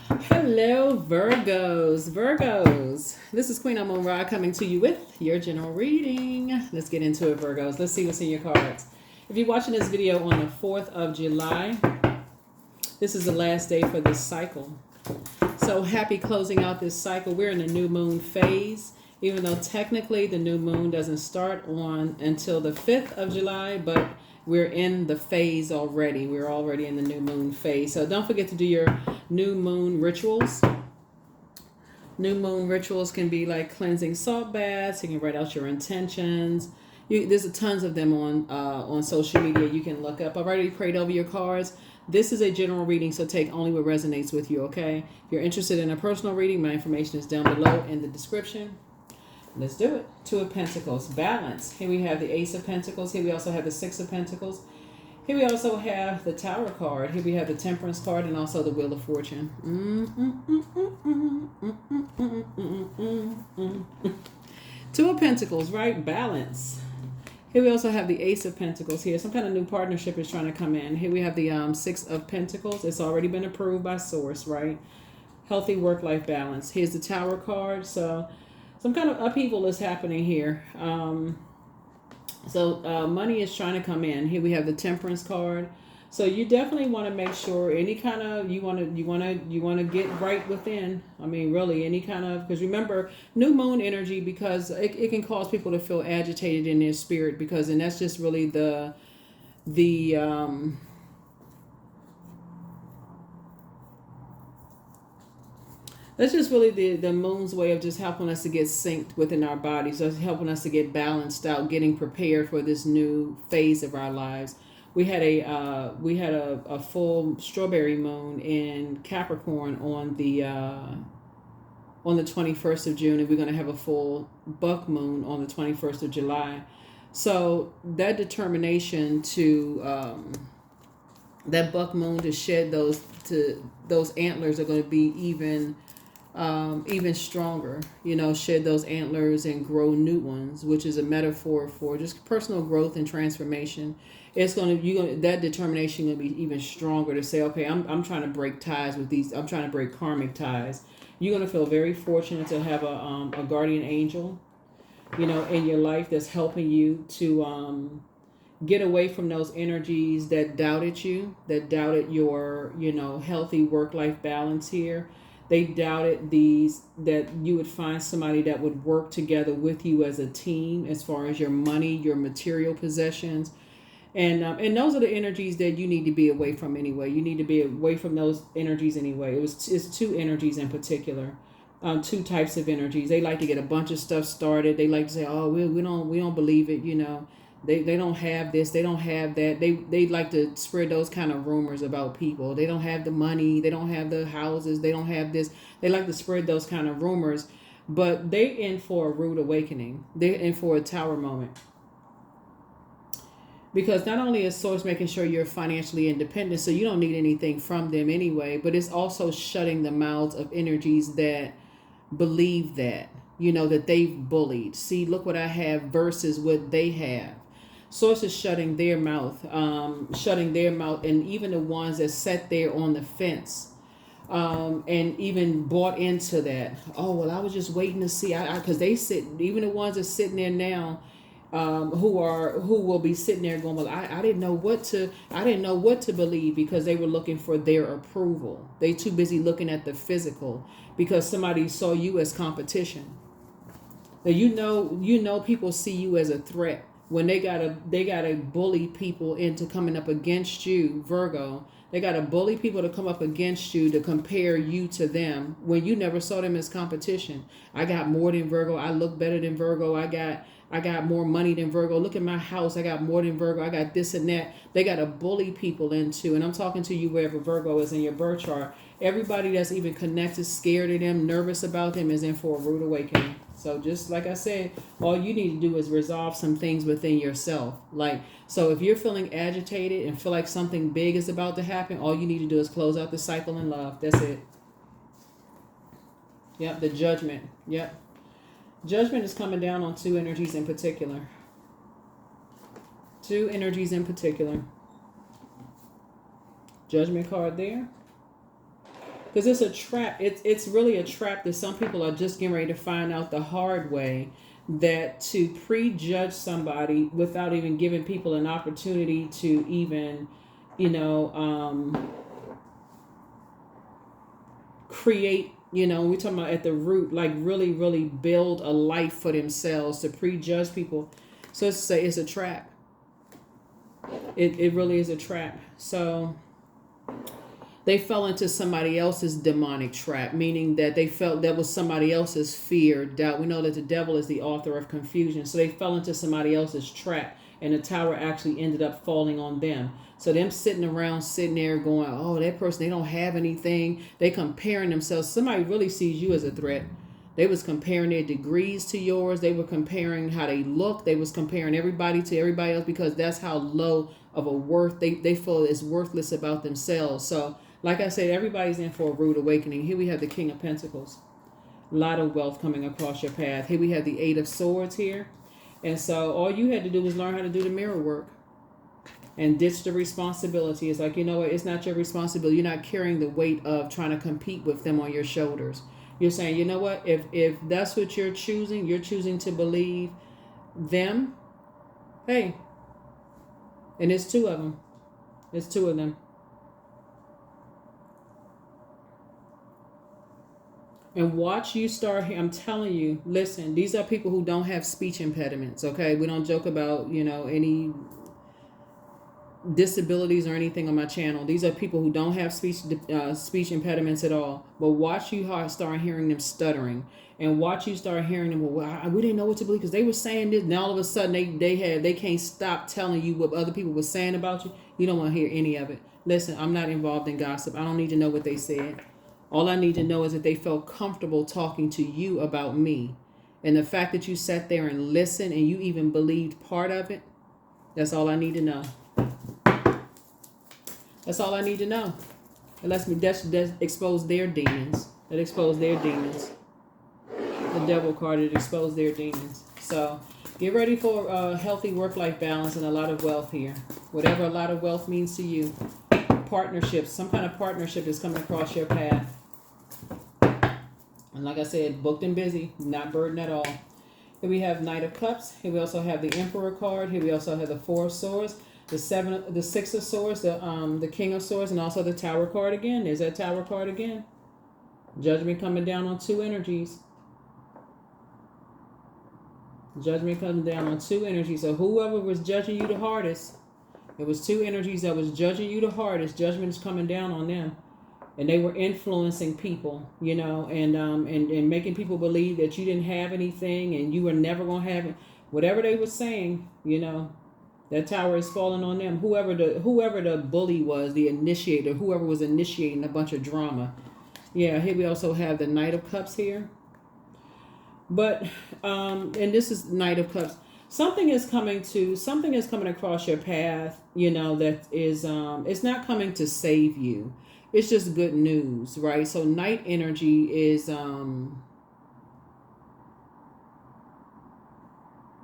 Hello, Virgos. Virgos. This is Queen Amun Ra coming to you with your general reading. Let's get into it, Virgos. Let's see what's in your cards. If you're watching this video on the 4th of July, this is the last day for this cycle. So happy closing out this cycle. We're in the new moon phase, even though technically the new moon doesn't start on until the 5th of July, but we're in the phase already. We're already in the new moon phase. So don't forget to do your new moon rituals. New moon rituals can be like cleansing salt baths. You can write out your intentions. There's tons of them on social media you can look up. I've already prayed over your cards. This is a general reading, so take only what resonates with you, okay? If you're interested in a personal reading, my information is down below in the description. Let's do it. Two of Pentacles, balance. Here we have the Ace of Pentacles. Here we also have the Six of Pentacles. Here we also have the Tower card. Here we have the Temperance card and also the Wheel of Fortune. Two of Pentacles, right? Balance. Here we also have the Ace of Pentacles here. Some kind of new partnership is trying to come in. Here we have the Six of Pentacles. It's already been approved by Source, right? Healthy work-life balance. Here's the Tower card. So some kind of upheaval is happening here. Money is trying to come in. Here we have the Temperance card. So you definitely want to make sure any kind of you want to get right within. I mean, really any kind of, because remember new moon energy, because it can cause people to feel agitated in their spirit, because and that's just really that's just really the moon's way of just helping us to get synced within our bodies, just helping us to get balanced out, getting prepared for this new phase of our lives. We had a full strawberry moon in Capricorn on the 21st of June, and we're going to have a full buck moon on the 21st of July. So that determination to that buck moon to shed those antlers are going to be even stronger, shed those antlers and grow new ones, which is a metaphor for just personal growth and transformation. That determination going to be even stronger to say, okay, I'm trying to break ties with these. I'm trying to break karmic ties. You're going to feel very fortunate to have a guardian angel, in your life that's helping you to get away from those energies that doubted you, that doubted your, healthy work-life balance here. They doubted that you would find somebody that would work together with you as a team as far as your money, your material possessions. And those are the energies that you need to be away from anyway. You need to be away from those energies anyway. It's two energies in particular, two types of energies. They like to get a bunch of stuff started. They like to say, "Oh, we don't believe it." They don't have this. They don't have that. They like to spread those kind of rumors about people. They don't have the money. They don't have the houses. They don't have this. They like to spread those kind of rumors, but they're in for a rude awakening. They're in for a tower moment. Because not only is Source making sure you're financially independent, so you don't need anything from them anyway, but it's also shutting the mouths of energies that believe that, that they've bullied. See, look what I have versus what they have. Source is shutting their mouth, and even the ones that sat there on the fence, and even bought into that. Oh, well, I was just waiting to see, because they sit, even the ones that sitting there now, who will be sitting there going, well, I didn't know what to believe, because they were looking for their approval. They too busy looking at the physical, because somebody saw you as competition. Now people see you as a threat when they gotta bully people into coming up against you, Virgo. They gotta bully people to come up against you, to compare you to them when you never saw them as competition. I got more than Virgo. I look better than Virgo. I got more money than Virgo. Look at my house. I got more than Virgo. I got this and that. They got to bully people into, and I'm talking to you wherever Virgo is in your birth chart. Everybody that's even connected, scared of them, nervous about them is in for a rude awakening. So just like I said, all you need to do is resolve some things within yourself. So if you're feeling agitated and feel like something big is about to happen, all you need to do is close out the cycle in love. That's it. Yep, the Judgment. Yep. Judgment is coming down on two energies in particular. Two energies in particular. Judgment card there. Because it's a trap. It's really a trap that some people are just getting ready to find out the hard way, that to prejudge somebody without even giving people an opportunity to even, you know, create, you know, we're talking about at the root, like really, really build a life for themselves, to prejudge people. So it's say it's a trap. It really is a trap. So they fell into somebody else's demonic trap, meaning that they felt that was somebody else's fear, doubt. We know that the devil is the author of confusion. So they fell into somebody else's trap, and the tower actually ended up falling on them. So them sitting there going, oh, that person, they don't have anything. They comparing themselves. Somebody really sees you as a threat. They was comparing their degrees to yours. They were comparing how they look. They was comparing everybody to everybody else, because that's how low of a worth they feel is worthless about themselves. So like I said, everybody's in for a rude awakening. Here we have the King of Pentacles. A lot of wealth coming across your path. Here we have the Eight of Swords here. And so all you had to do was learn how to do the mirror work and ditch the responsibility. It's like, you know what? It's not your responsibility. You're not carrying the weight of trying to compete with them on your shoulders. You're saying, you know what? If that's what you're choosing to believe them, hey, and it's two of them. It's two of them. And watch you start, I'm telling you, listen, these are people who don't have speech impediments, okay? We don't joke about, you know, any disabilities or anything on my channel. These are people who don't have speech impediments at all. But watch you start hearing them stuttering, and watch you start hearing them, well, we didn't know what to believe because they were saying this. Now all of a sudden they can't stop telling you what other people were saying about you. You don't want to hear any of it. Listen, I'm not involved in gossip. I don't need to know what they said. All I need to know is that they felt comfortable talking to you about me. And the fact that you sat there and listened and you even believed part of it, that's all I need to know. That's all I need to know. It lets me that expose their demons. That expose their demons. The devil card, it exposed their demons. So get ready for a healthy work-life balance and a lot of wealth here. Whatever a lot of wealth means to you. Partnerships, some kind of partnership is coming across your path. And like I said, booked and busy, not burdened at all. Here we have Knight of Cups. Here we also have the Emperor card. Here we also have the Four of Swords, the Six of Swords, the King of Swords, and also the Tower card again. There's that Tower card again. Judgment coming down on two energies. Judgment coming down on two energies. So whoever was judging you the hardest, it was two energies that was judging you the hardest. Judgment is coming down on them. And they were influencing people, you know, and making people believe that you didn't have anything and you were never going to have it. Whatever they were saying, you know, that tower is falling on them. Whoever the bully was, the initiator, whoever was initiating a bunch of drama. Yeah, here we also have the Knight of Cups here. But, and this is Knight of Cups. Something is coming across your path, you know, that is, it's not coming to save you. It's just good news, right? So night energy is, and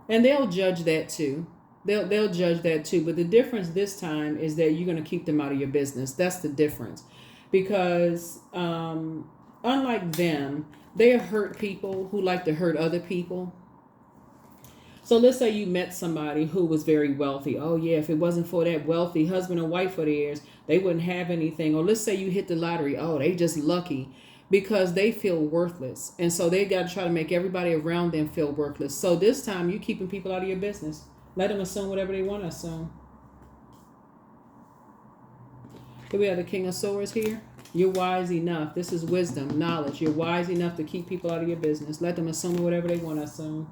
they'll judge that too. They'll judge that too. But the difference this time is that you're going to keep them out of your business. That's the difference. Because unlike them, they are hurt people who like to hurt other people. So let's say you met somebody who was very wealthy. Oh yeah, if it wasn't for that wealthy husband and wife of theirs, they wouldn't have anything. Or let's say you hit the lottery. Oh, they just lucky, because they feel worthless. And so they got to try to make everybody around them feel worthless. So this time you're keeping people out of your business. Let them assume whatever they want to assume. Here we have the King of Swords here. You're wise enough. This is wisdom, knowledge. You're wise enough to keep people out of your business. Let them assume whatever they want to assume.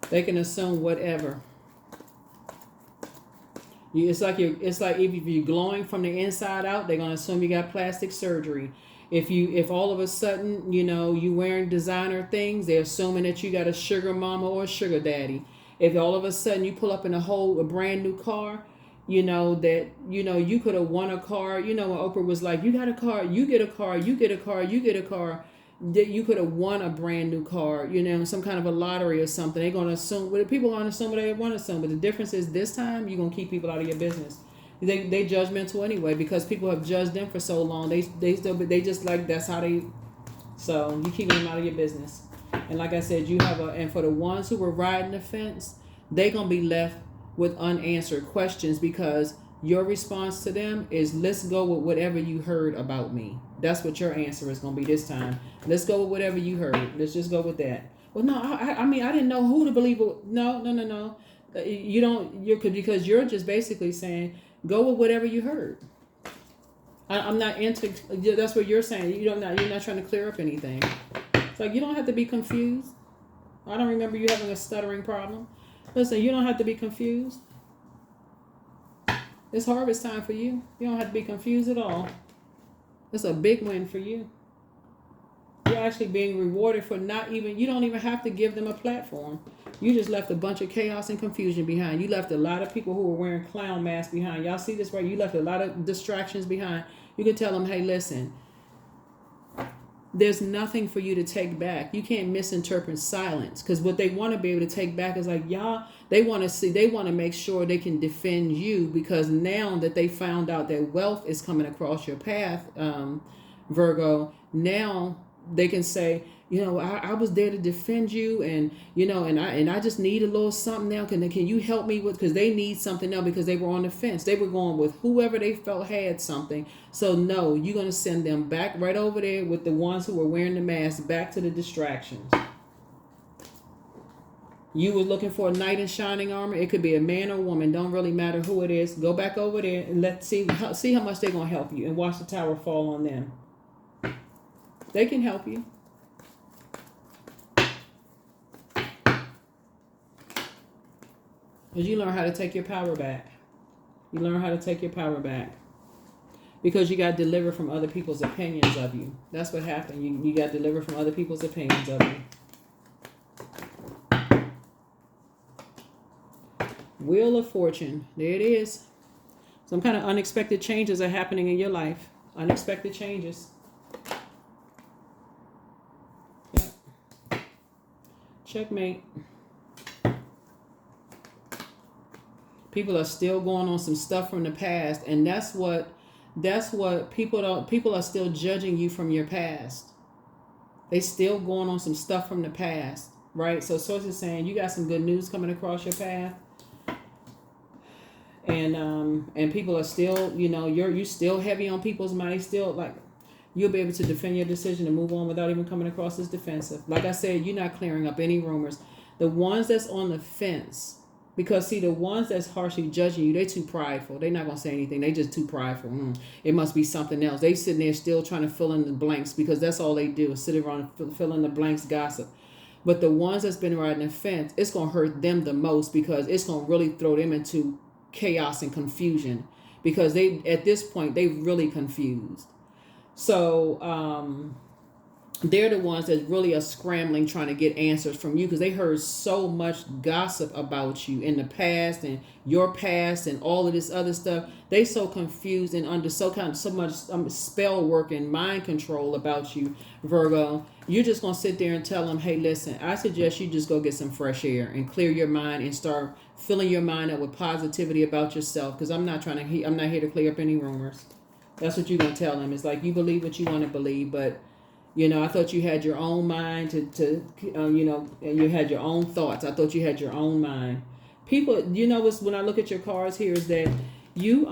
They can assume whatever. It's like if you're glowing from the inside out, they're gonna assume you got plastic surgery. If all of a sudden, you know, you wearing designer things, they're assuming that you got a sugar mama or a sugar daddy. If all of a sudden you pull up in a brand new car, you know that, you know, you could have won a car. You know, when Oprah was like, you got a car, you get a car, you get a car, you get a car. that you could have won a brand new car, you know, some kind of a lottery or something. They're going to assume, well, people are going to assume what they want to assume. But the difference is this time you're going to keep people out of your business. They judgmental anyway because people have judged them for so long. They just like that's how they. So you keep them out of your business. And like I said, you have and for the ones who were riding the fence, they're going to be left with unanswered questions because your response to them is, let's go with whatever you heard about me. That's what your answer is going to be this time. Let's go with whatever you heard. Let's just go with that. Well, no, I mean, I didn't know who to believe. No. You don't, because you're just basically saying, go with whatever you heard. I'm not into, that's what you're saying. You're not trying to clear up anything. It's like, you don't have to be confused. I don't remember you having a stuttering problem. Listen, you don't have to be confused. It's harvest time for you. You don't have to be confused at all. It's a big win for you. You're actually being rewarded for you don't even have to give them a platform. You just left a bunch of chaos and confusion behind. You left a lot of people who were wearing clown masks behind. Y'all see this, right? You left a lot of distractions behind. You can tell them, hey, listen, there's nothing for you to take back. You can't misinterpret silence because what they want to be able to take back is like, y'all, they want to make sure they can defend you because now that they found out that wealth is coming across your path, Virgo, now they can say, you know, I was there to defend you and, you know, and I just need a little something now. Can you help me with, because they need something now because they were on the fence. They were going with whoever they felt had something. So no, you're going to send them back right over there with the ones who were wearing the mask back to the distractions. You were looking for a knight in shining armor. It could be a man or woman. Don't really matter who it is. Go back over there and let's see how much they're going to help you and watch the tower fall on them. They can help you. Because you learn how to take your power back. You learn how to take your power back. Because you got delivered from other people's opinions of you. That's what happened. You got delivered from other people's opinions of you. Wheel of Fortune. There it is. Some kind of unexpected changes are happening in your life. Unexpected changes. Yep. Checkmate. People are still going on some stuff from the past, and that's what people are still judging you from your past. They still going on some stuff from the past, right? So source is saying you got some good news coming across your path. And people are still, you know, you're still heavy on people's mind. Still, like, you'll be able to defend your decision and move on without even coming across as defensive. Like I said, you're not clearing up any rumors. The ones that's on the fence, because see, the ones that's harshly judging you, they too prideful. They're not gonna say anything. They just too prideful. It must be something else. They sitting there still trying to fill in the blanks because that's all they do is sit around and fill in the blanks, gossip. But the ones that's been riding the fence, it's gonna hurt them the most because it's gonna really throw them into chaos and confusion because they at this point they really confused. So they're the ones that really are scrambling trying to get answers from you because they heard so much gossip about you in the past and your past and all of this other stuff. They so confused and under so much spell work and mind control about you, Virgo. You're just gonna sit there and tell them, hey, listen, I suggest you just go get some fresh air and clear your mind and start filling your mind up with positivity about yourself because I'm not here to clear up any rumors. That's what you're gonna tell them. It's like you believe what you want to believe, but you know, I thought you had your own mind you know, and you had your own thoughts. I thought you had your own mind. People, you know, when I look at your cards here is that you,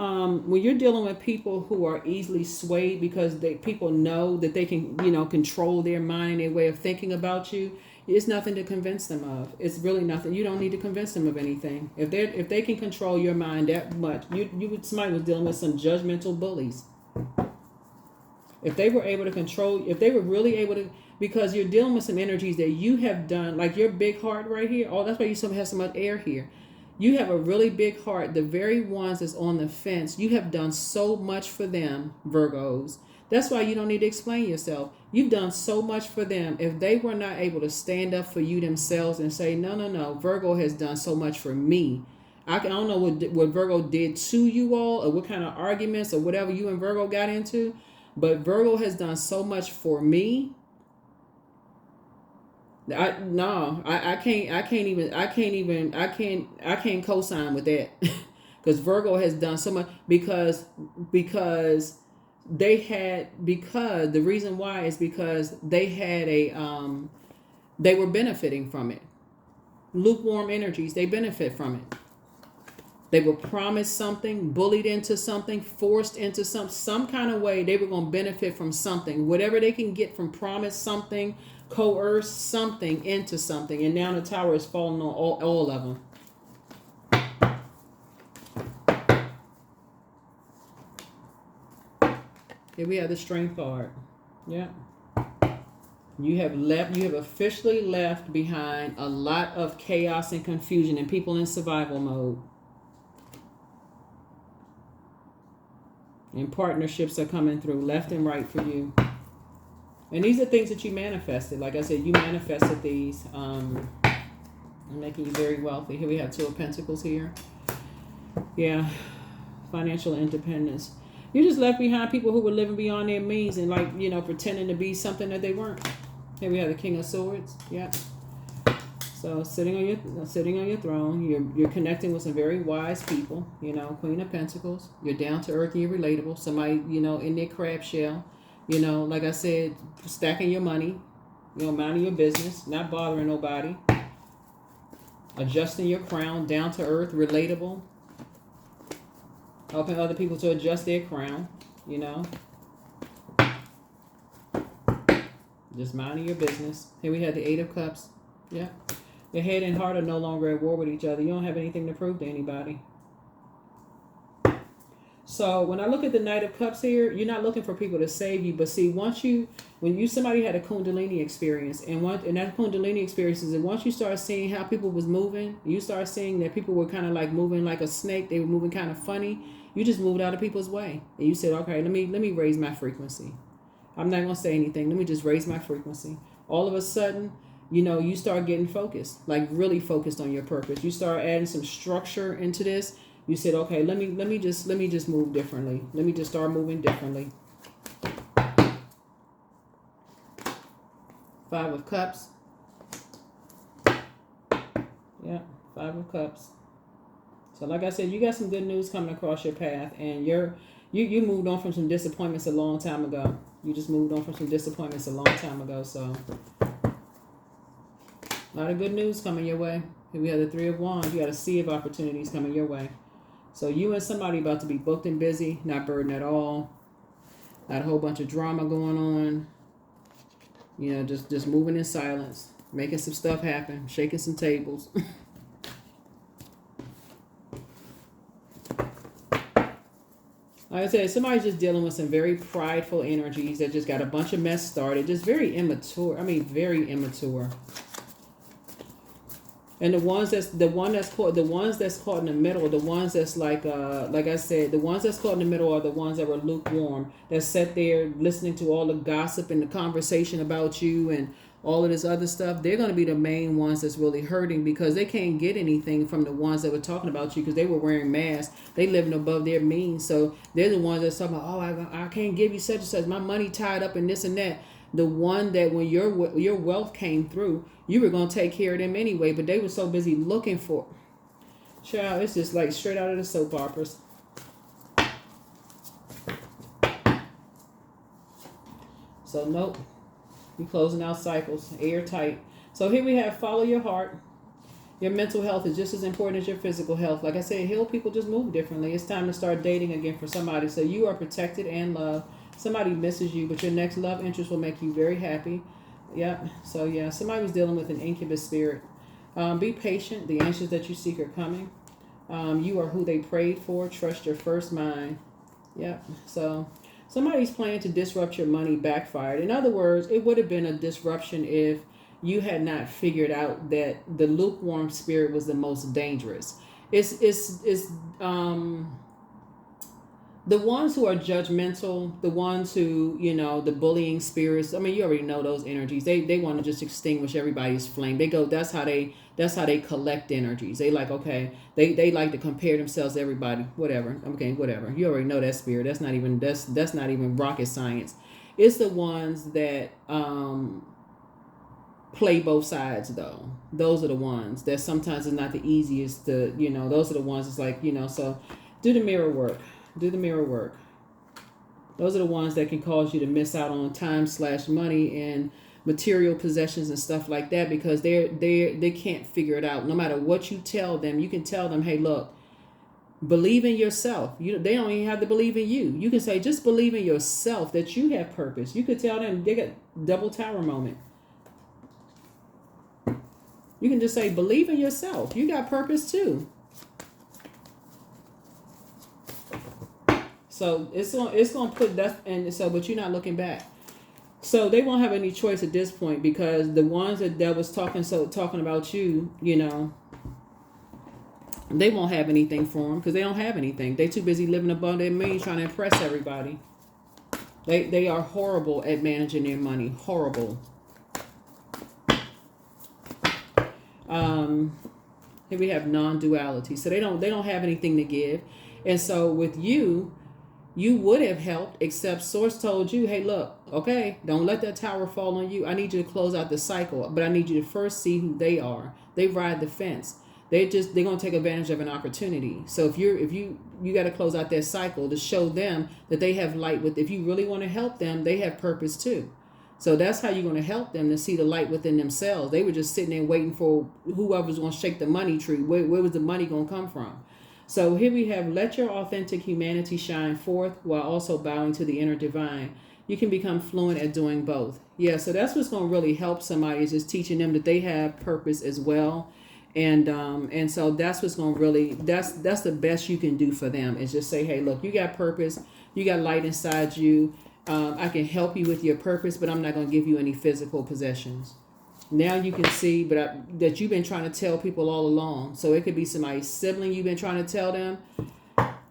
when you're dealing with people who are easily swayed because people know that they can, you know, control their mind and their way of thinking about you, it's nothing to convince them of. It's really nothing. You don't need to convince them of anything. If they can control your mind that much, somebody was dealing with some judgmental bullies. If they were able to control, if they were really able to, because you're dealing with some energies that you have done, like your big heart right here. Oh, that's why you have so much air here. You have a really big heart. The very ones that's on the fence, you have done so much for them, Virgos. That's why you don't need to explain yourself. You've done so much for them. If they were not able to stand up for you themselves and say, no, Virgo has done so much for me. I don't know what Virgo did to you all or what kind of arguments or whatever you and Virgo got into. But Virgo has done so much for me I can't co-sign with that. Because Virgo has done so much, because because the reason why is because they had they were benefiting from it. Lukewarm energies, they benefit from it. They were promised something, bullied into something, forced into some kind of way. They were going to benefit from something, whatever they can get from promise something, coerce something into something. And now the tower is falling on all of them. Here we have the Strength card. Yeah. You have officially left behind a lot of chaos and confusion and people in survival mode. And partnerships are coming through left and right for you. And these are things that you manifested. Like I said, you manifested these. Making you very wealthy. Here we have Two of Pentacles here. Yeah. Financial independence. You just left behind people who were living beyond their means and pretending to be something that they weren't. Here we have the King of Swords. Yeah. So sitting on your throne, you're connecting with some very wise people. Queen of Pentacles. You're down to earth and you're relatable. Somebody in their crab shell. Like I said, stacking your money. Minding your business, not bothering nobody. Adjusting your crown, down to earth, relatable. Helping other people to adjust their crown. Just minding your business. Here we have the Eight of Cups. Yeah. Your head and heart are no longer at war with each other. You don't have anything to prove to anybody. So when I look at the Knight of Cups here, you're not looking for people to save you. But see, when somebody had a Kundalini experience, and that Kundalini experience is that once you start seeing how people was moving, you start seeing that people were kind of like moving like a snake. They were moving kind of funny. You just moved out of people's way. And you said, okay, let me raise my frequency. I'm not going to say anything. Let me just raise my frequency. All of a sudden, you start getting focused, like really focused on your purpose. You start adding some structure into this. You said, okay, let me just move differently. Let me just start moving differently. Five of Cups. Yeah, Five of Cups. So like I said, you got some good news coming across your path, and you moved on from some disappointments a long time ago. You just moved on from some disappointments a long time ago. So a lot of good news coming your way. Here we have the Three of Wands. You got a sea of opportunities coming your way. So you and somebody about to be booked and busy, not burdened at all. Not a whole bunch of drama going on. Just moving in silence, making some stuff happen, shaking some tables. Like I said, somebody's just dealing with some very prideful energies that just got a bunch of mess started. Just very immature. Very immature. And the ones that's caught in the middle, the ones that's like I said, the ones that's caught in the middle are the ones that were lukewarm, that sat there listening to all the gossip and the conversation about you and all of this other stuff. They're going to be the main ones that's really hurting, because they can't get anything from the ones that were talking about you because they were wearing masks. They living above their means. So they're the ones that's talking about, oh, I can't give you such and such. My money tied up in this and that. The one that when your wealth came through, you were going to take care of them anyway, but they were so busy looking for. Child, it's just like straight out of the soap operas. So nope. You're closing out cycles, airtight. So here we have follow your heart. Your mental health is just as important as your physical health. Like I said, heal people just move differently. It's time to start dating again for somebody. So you are protected and loved. Somebody misses you, but your next love interest will make you very happy. Yep. So yeah, somebody was dealing with an incubus spirit. Be patient. The answers that you seek are coming. You are who they prayed for. Trust your first mind. Yep. So somebody's plan to disrupt your money backfired. In other words, it would have been a disruption if you had not figured out that the lukewarm spirit was the most dangerous. It's the ones who are judgmental, the ones who, the bullying spirits. You already know those energies. They want to just extinguish everybody's flame. That's how they collect energies. They like, okay, they like to compare themselves to everybody. Whatever. Okay, whatever. You already know that spirit. That's not even rocket science. It's the ones that play both sides though. Those are the ones that sometimes is not the easiest to, those are the ones it's like, so do the mirror work. Do the mirror work. Those are the ones that can cause you to miss out on time/money and material possessions and stuff like that, because they can't figure it out. No matter what you tell them, you can tell them, hey, look, believe in yourself. They don't even have to believe in you. You can say, just believe in yourself that you have purpose. You could tell them, they got double tower moment. You can just say, believe in yourself. You got purpose too. So it's gonna put that, and so, but you're not looking back. So they won't have any choice at this point, because the ones that was talking about you, they won't have anything for them, because they don't have anything. They too busy living above their means, trying to impress everybody. They are horrible at managing their money. Horrible. Here we have non-duality. So they don't have anything to give. And so with you would have helped, except Source told you, hey, look, okay, don't let that tower fall on you. I need you to close out the cycle, but I need you to first see who they are. They ride the fence. They're going to take advantage of an opportunity. So if you got to close out that cycle to show them that they have light if you really want to help them, they have purpose too. So that's how you're going to help them to see the light within themselves. They were just sitting there waiting for whoever's going to shake the money tree. Where was the money going to come from? So here we have, let your authentic humanity shine forth while also bowing to the inner divine. You can become fluent at doing both. Yeah, so that's what's going to really help somebody, is just teaching them that they have purpose as well. And so that's what's going to really, that's the best you can do for them, is just say, hey, look, you got purpose. You got light inside you. I can help you with your purpose, but I'm not going to give you any physical possessions. Now you can see, that you've been trying to tell people all along. So it could be somebody's sibling you've been trying to tell them.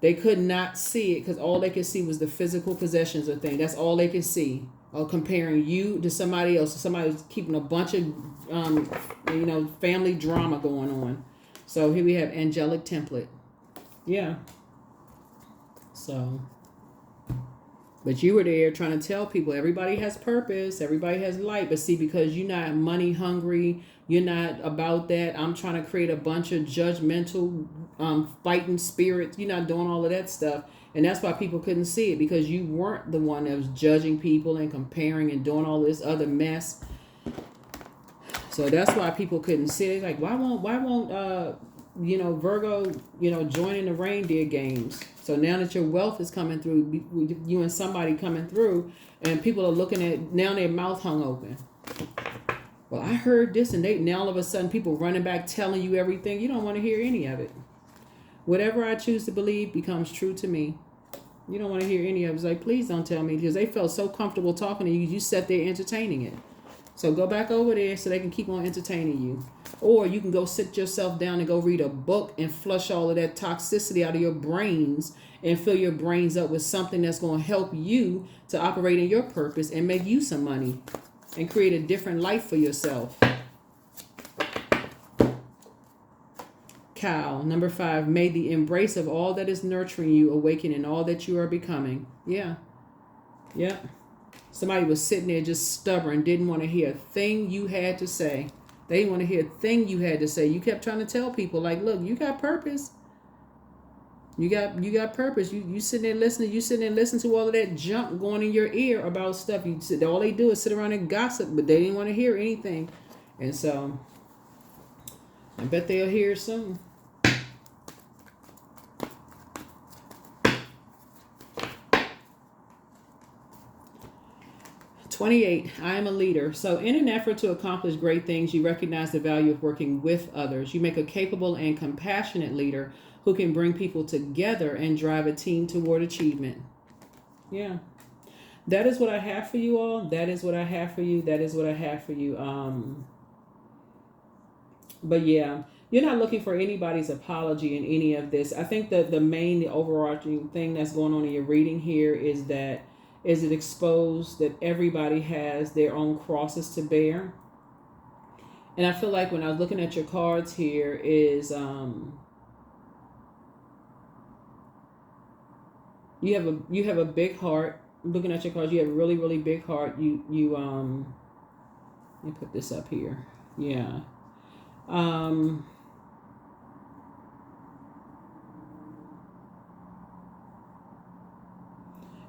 They could not see it, because all they could see was the physical possessions of things. That's all they could see. Or comparing you to somebody else. Somebody who's keeping a bunch of, family drama going on. So here we have angelic template. Yeah. So, but you were there trying to tell people everybody has purpose, everybody has light. But see, because you're not money hungry, you're not about that. I'm trying to create a bunch of judgmental, fighting spirits. You're not doing all of that stuff. And that's why people couldn't see it, because you weren't the one that was judging people and comparing and doing all this other mess. So that's why people couldn't see it. Like, why won't Virgo, join in the reindeer games? So now that your wealth is coming through, you and somebody coming through, and people are looking at, now their mouth hung open. Well, I heard this, and now all of a sudden people running back telling you everything. You don't want to hear any of it. Whatever I choose to believe becomes true to me. You don't want to hear any of it. It's like, please don't tell me, because they felt so comfortable talking to you. You sat there entertaining it. So go back over there so they can keep on entertaining you. Or you can go sit yourself down and go read a book and flush all of that toxicity out of your brains and fill your brains up with something that's going to help you to operate in your purpose and make you some money and create a different life for yourself. Cow, number 5, may the embrace of all that is nurturing you awaken in all that you are becoming. Yeah. Yeah. Somebody was sitting there just stubborn, didn't want to hear a thing you had to say. They didn't want to hear a thing you had to say. You kept trying to tell people, like, look, you got purpose. You got purpose. You sitting there listening. You sitting there listening to all of that junk going in your ear about stuff. All they do is sit around and gossip, but they didn't want to hear anything. And so I bet they'll hear soon. "28, I am a leader. So in an effort to accomplish great things, you recognize the value of working with others. You make a capable and compassionate leader who can bring people together and drive a team toward achievement." Yeah. That is what I have for you all. That is what I have for you. That is what I have for you. But yeah, you're not looking for anybody's apology in any of this. I think that the overarching thing that's going on in your reading here is that it exposed that everybody has their own crosses to bear. And I feel like when I was looking at your cards here is you have a big heart. Looking at your cards, you have a really, really big heart. You Let me put this up here. Yeah.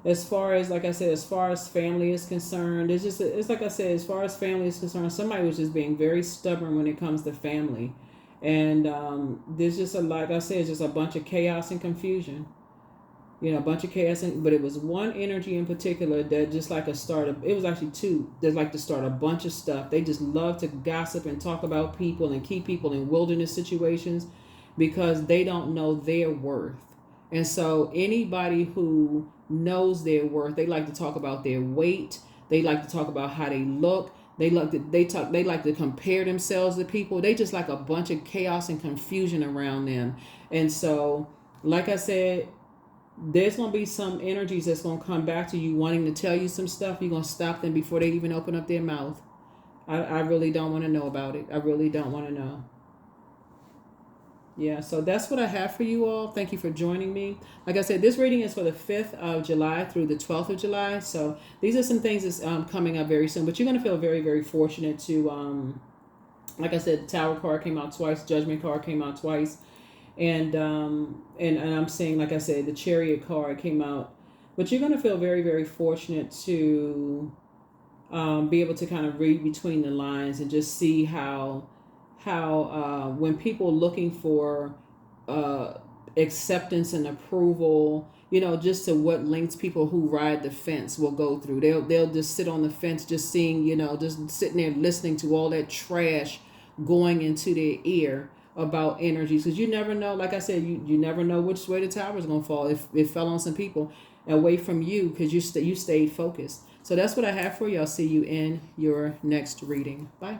As far as, like I said, as far as family is concerned, it's like I said, as far as family is concerned, somebody was just being very stubborn when it comes to family, and there's just like I said, it's just a bunch of chaos and confusion. You know, a bunch of chaos, but it was one energy in particular that just like a start of, it was actually two that like to start a bunch of stuff. They just love to gossip and talk about people and keep people in wilderness situations because they don't know their worth. And so anybody who knows their worth, they like to talk about their weight. They like to talk about how they look. They like to compare themselves to people. They just like a bunch of chaos and confusion around them. And so, like I said, there's going to be some energies that's going to come back to you wanting to tell you some stuff. You're going to stop them before they even open up their mouth. I really don't want to know about it. I really don't want to know. Yeah, so that's what I have for you all. Thank you for joining me. Like I said, this reading is for the 5th of July through the 12th of July. So these are some things that's coming up very soon. But you're going to feel very, very fortunate to, like I said, the Tower card came out twice. Judgment card came out twice. And I'm saying, like I said, the Chariot card came out. But you're going to feel very, very fortunate to be able to kind of read between the lines and just see how when people looking for acceptance and approval, you know, just to what lengths people who ride the fence will go through. They'll just sit on the fence, just seeing, you know, just sitting there listening to all that trash going into their ear about energies, because you never know. Like I said, you never know which way the tower is going to fall. If it fell on some people away from you because you stayed focused. So that's what I have for you. I'll see you in your next reading. Bye.